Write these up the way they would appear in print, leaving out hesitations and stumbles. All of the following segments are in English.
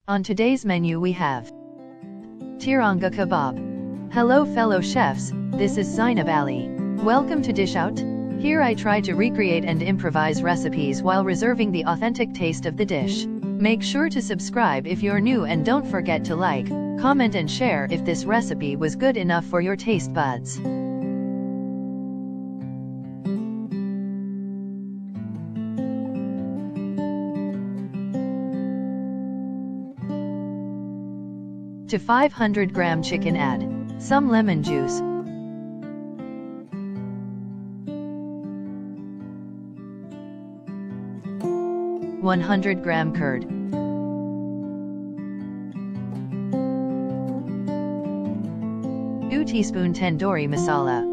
On today's menu we have Tiranga Kabab. Hello fellow chefs, this is Zainab Ali. Welcome to Dish Out. Here I try to recreate and improvise recipes while reserving the authentic taste of the dish. Make sure to subscribe if you're new and don't forget to like, comment and share if this recipe was good enough for your taste buds. To 500-gram chicken add some lemon juice, (100-gram curd), 2 teaspoon tandoori masala,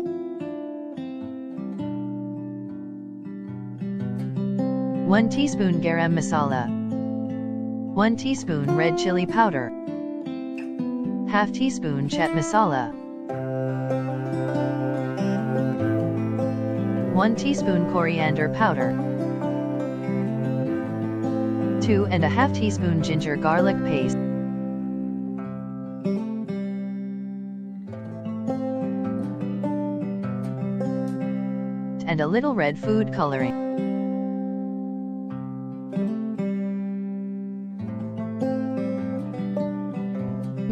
1 teaspoon garam masala, 1 teaspoon red chilli powder, half teaspoon chaat masala, 1 teaspoon coriander powder, 2½ teaspoon ginger garlic paste, and a little red food coloring.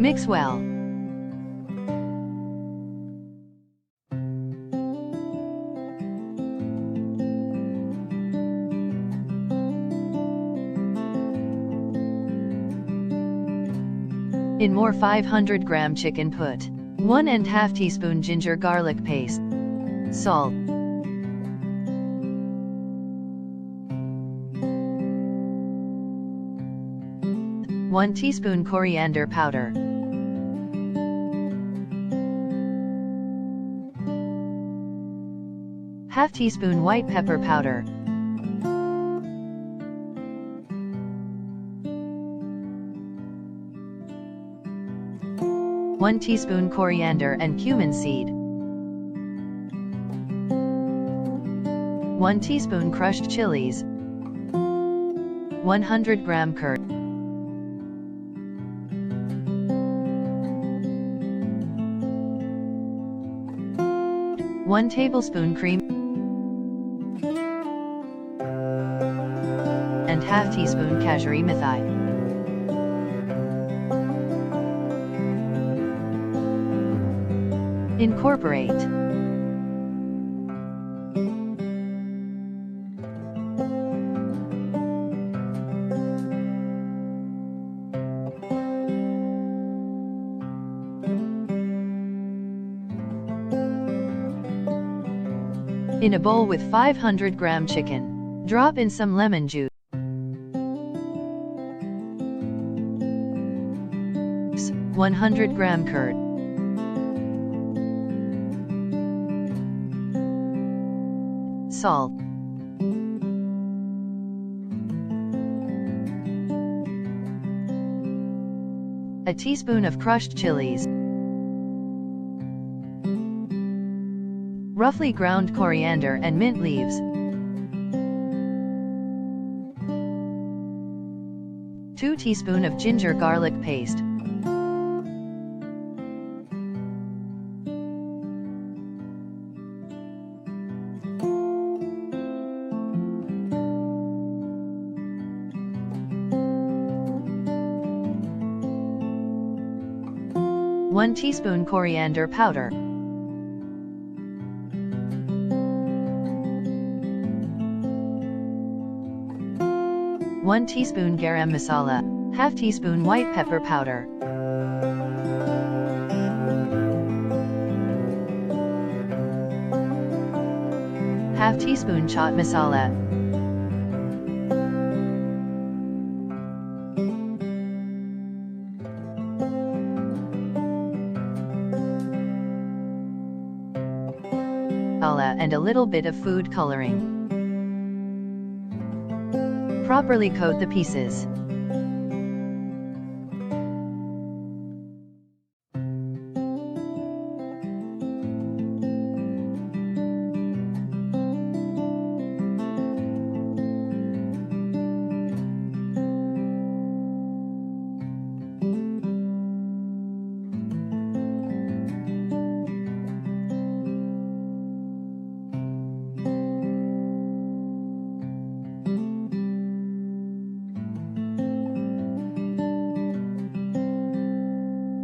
Mix well. In more 500-gram chicken put 1½ teaspoon ginger garlic paste, salt, one teaspoon coriander powder, half teaspoon white pepper powder, one teaspoon coriander and cumin seed, 1 teaspoon crushed chillies, 100-gram curd, 1 tablespoon cream, and half teaspoon kasuri methi. Incorporate. In a bowl with 500-gram chicken, drop in some lemon juice, 100-gram curd, salt, a teaspoon of crushed chilies, roughly ground coriander and mint leaves, 2 teaspoons of ginger garlic paste, one teaspoon coriander powder, 1 teaspoon garam masala, half teaspoon white pepper powder, half teaspoon chaat masala, and a little bit of food coloring. Properly coat the pieces.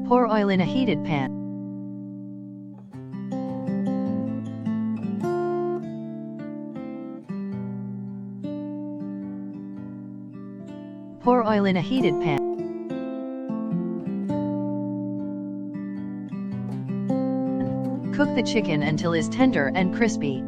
Pour oil in a heated pan. Pour oil in a heated pan. Cook the chicken until is tender and crispy.